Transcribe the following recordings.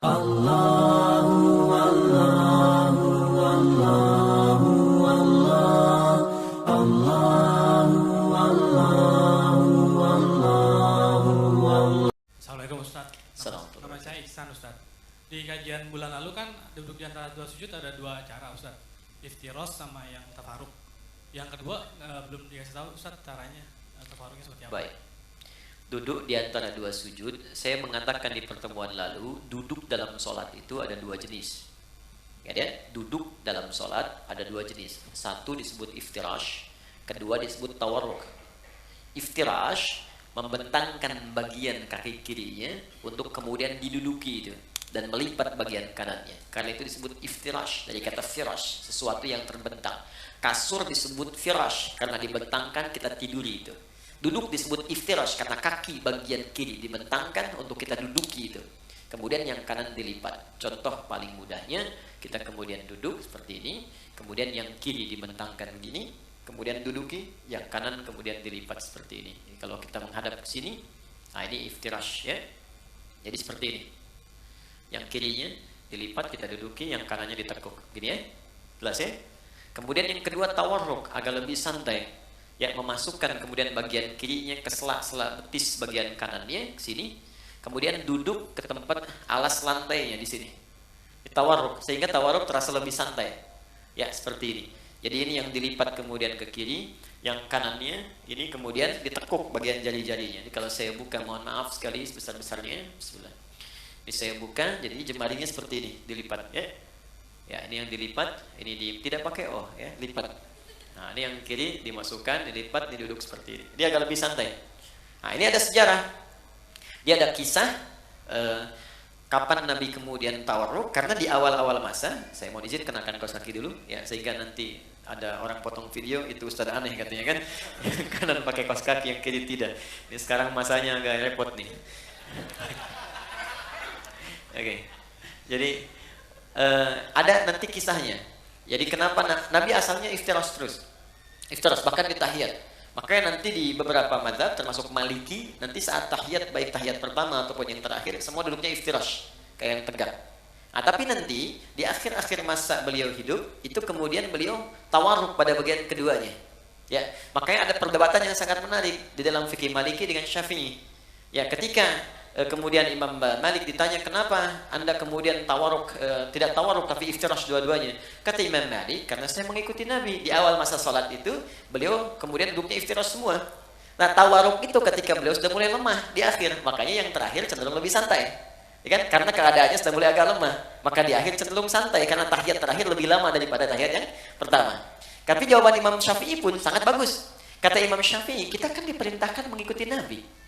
Allahu Allahu Allahu Allah Allahu Allahu Allahu Allah. Assalamualaikum Ustaz. Nama saya Ihsan Ustaz. Di kajian bulan lalu kan duduk di antara dua sujud ada dua cara Ustaz. Iftiros sama yang tafaruk. Yang kedua belum dikasih tahu Ustaz caranya tafaruknya seperti apa. Baik. Duduk di antara dua sujud, saya mengatakan di pertemuan lalu, duduk dalam sholat itu ada dua jenis. Ya, duduk dalam sholat ada dua jenis. Satu disebut iftirash, kedua disebut tawarruk. Iftirash membentangkan bagian kaki kirinya untuk kemudian diduduki itu dan melipat bagian kanannya. Karena itu disebut iftirash, dari kata firash, sesuatu yang terbentang. Kasur disebut firash karena dibentangkan, kita tiduri itu. Duduk disebut iftirash karena kaki bagian kiri dibentangkan untuk kita duduki itu. Kemudian yang kanan dilipat. Contoh paling mudahnya, kita kemudian duduk seperti ini, kemudian yang kiri dibentangkan begini, kemudian duduki, yang kanan kemudian dilipat seperti ini. Jadi kalau kita menghadap ke sini, nah ini iftirash ya. Jadi seperti ini. Yang kirinya dilipat, kita duduki, yang kanannya ditekuk. Gini ya. Jelas ya? Kemudian yang kedua tawarruk, agak lebih santai. Ya, memasukkan kemudian bagian kirinya ke sela-sela betis bagian kanannya ke sini, kemudian duduk ke tempat alas lantainya di sini. Tawarruk, sehingga tawarruk terasa lebih santai. Ya, seperti ini. Jadi ini yang dilipat kemudian ke kiri, yang kanannya ini kemudian ditekuk bagian jari-jarinya. Jadi kalau saya buka, mohon maaf sekali sebesar-besarnya. Bismillah. Ini saya buka, jadi jemarinya seperti ini, dilipat ya. Ya, ini yang dilipat, ini tidak pakai ya, lipat. Nah, ini yang kiri dimasukkan, dilipat, diduduk seperti ini. Dia agak lebih santai. Nah, ini ada sejarah. Dia ada kisah kapan Nabi kemudian tawarruk, karena di awal-awal masa, saya mau izin kenakan kaos kaki dulu ya, sehingga nanti ada orang potong video itu Ustaz aneh katanya kan. Yang kanan pakai kaos kaki, yang kiri tidak. Ini sekarang masanya agak repot nih. Oke. Jadi ada nanti kisahnya. Jadi kenapa Nabi asalnya iftirash terus? Iftirash bahkan di tahiyat. Makanya nanti di beberapa mazhab termasuk Maliki, nanti saat tahiyat, baik tahiyat pertama ataupun yang terakhir, semua duduknya iftirash, kayak yang tegak. Nah, tapi nanti di akhir-akhir masa beliau hidup, itu kemudian beliau tawarruk pada bagian keduanya. Ya, makanya ada perdebatan yang sangat menarik di dalam fikih Maliki dengan Syafi'i. Ya, ketika kemudian Imam Malik ditanya, kenapa anda kemudian tawarruk, tidak tawarruk tapi iftirash dua-duanya? Kata Imam Malik, karena saya mengikuti Nabi di awal masa sholat itu, beliau kemudian duduknya iftirash semua. Nah, tawarruk itu ketika beliau sudah mulai lemah di akhir, makanya yang terakhir cenderung lebih santai, ya kan? Karena keadaannya sudah mulai agak lemah, maka di akhir cenderung santai karena tahiyat terakhir lebih lama daripada tahiyat yang pertama. Tapi jawaban Imam Syafi'i pun sangat bagus. Kata Imam Syafi'i, kita kan diperintahkan mengikuti Nabi.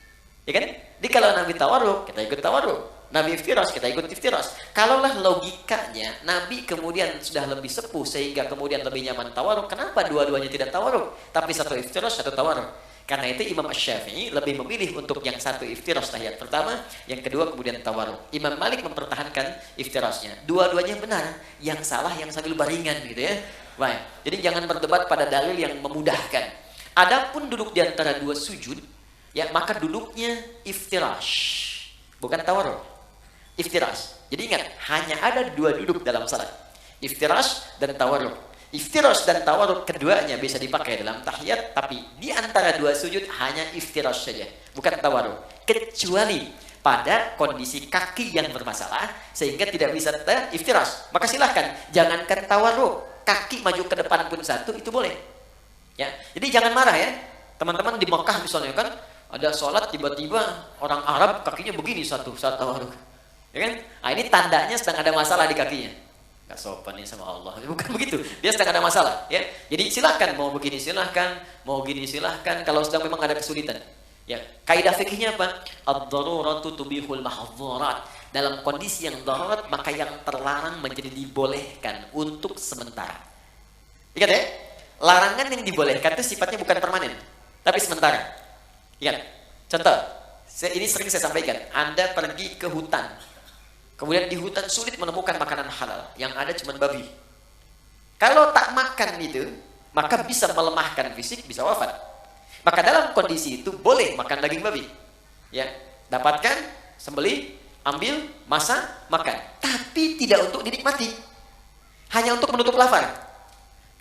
Ya kan? Jadi kalau Nabi tawarruk, kita ikut tawarruk. Nabi iftirash, kita ikut iftirash. Kalaulah logikanya Nabi kemudian sudah lebih sepuh sehingga kemudian lebih nyaman tawarruk, kenapa dua-duanya tidak tawarruk? Tapi satu iftirash, satu tawarruk. Karena itu Imam Syafi'i lebih memilih untuk yang satu iftirash tahiyat pertama, yang kedua kemudian tawarruk. Imam Malik mempertahankan iftirashnya. Dua-duanya benar, yang salah yang sambil baringan gitu ya. Baik. Jadi jangan berdebat pada dalil yang memudahkan. Adapun duduk di antara dua sujud, ya, maka duduknya iftirash, bukan tawarruk. Iftirash. Jadi ingat, hanya ada dua duduk dalam salat, iftirash dan tawarruk. Iftirash dan tawarruk keduanya bisa dipakai dalam tahiyat, tapi di antara dua sujud hanya iftirash saja, bukan tawarruk. Kecuali pada kondisi kaki yang bermasalah sehingga tidak bisa iftirash, maka silahkan, jangankan tawarruk, kaki maju ke depan pun satu itu boleh. Ya, jadi jangan marah ya, teman-teman di Mekah misalnya kan. Ada sholat tiba-tiba orang Arab kakinya begini satu saat tawarruk, ya kan? Nah, ini tandanya sedang ada masalah di kakinya. Gak sopan nih sama Allah. Bukan begitu. Dia sedang ada masalah. Ya, jadi silahkan mau begini silahkan, mau gini silahkan. Kalau sedang memang ada kesulitan. Ya, kaidah fikihnya apa? Ad-daruratu tubihul mahdzurat. Dalam kondisi yang darurat maka yang terlarang menjadi dibolehkan untuk sementara. Ingat ya, larangan yang dibolehkan itu sifatnya bukan permanen, tapi sementara. Ya, contoh, ini sering saya sampaikan. Anda pergi ke hutan, kemudian di hutan sulit menemukan makanan halal, yang ada cuma babi. Kalau tak makan itu, maka bisa melemahkan fisik, bisa wafat. Maka dalam kondisi itu boleh makan daging babi. Ya, dapatkan, sembelih, ambil, masak, makan. Tapi tidak untuk dinikmati. Hanya untuk menutup lapar.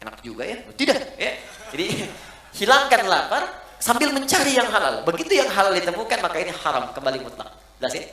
Enak juga ya? Tidak, ya. Jadi hilangkan lapar sambil mencari yang halal. Begitu yang halal ditemukan, maka ini haram kembali mutlak. Jelas ya?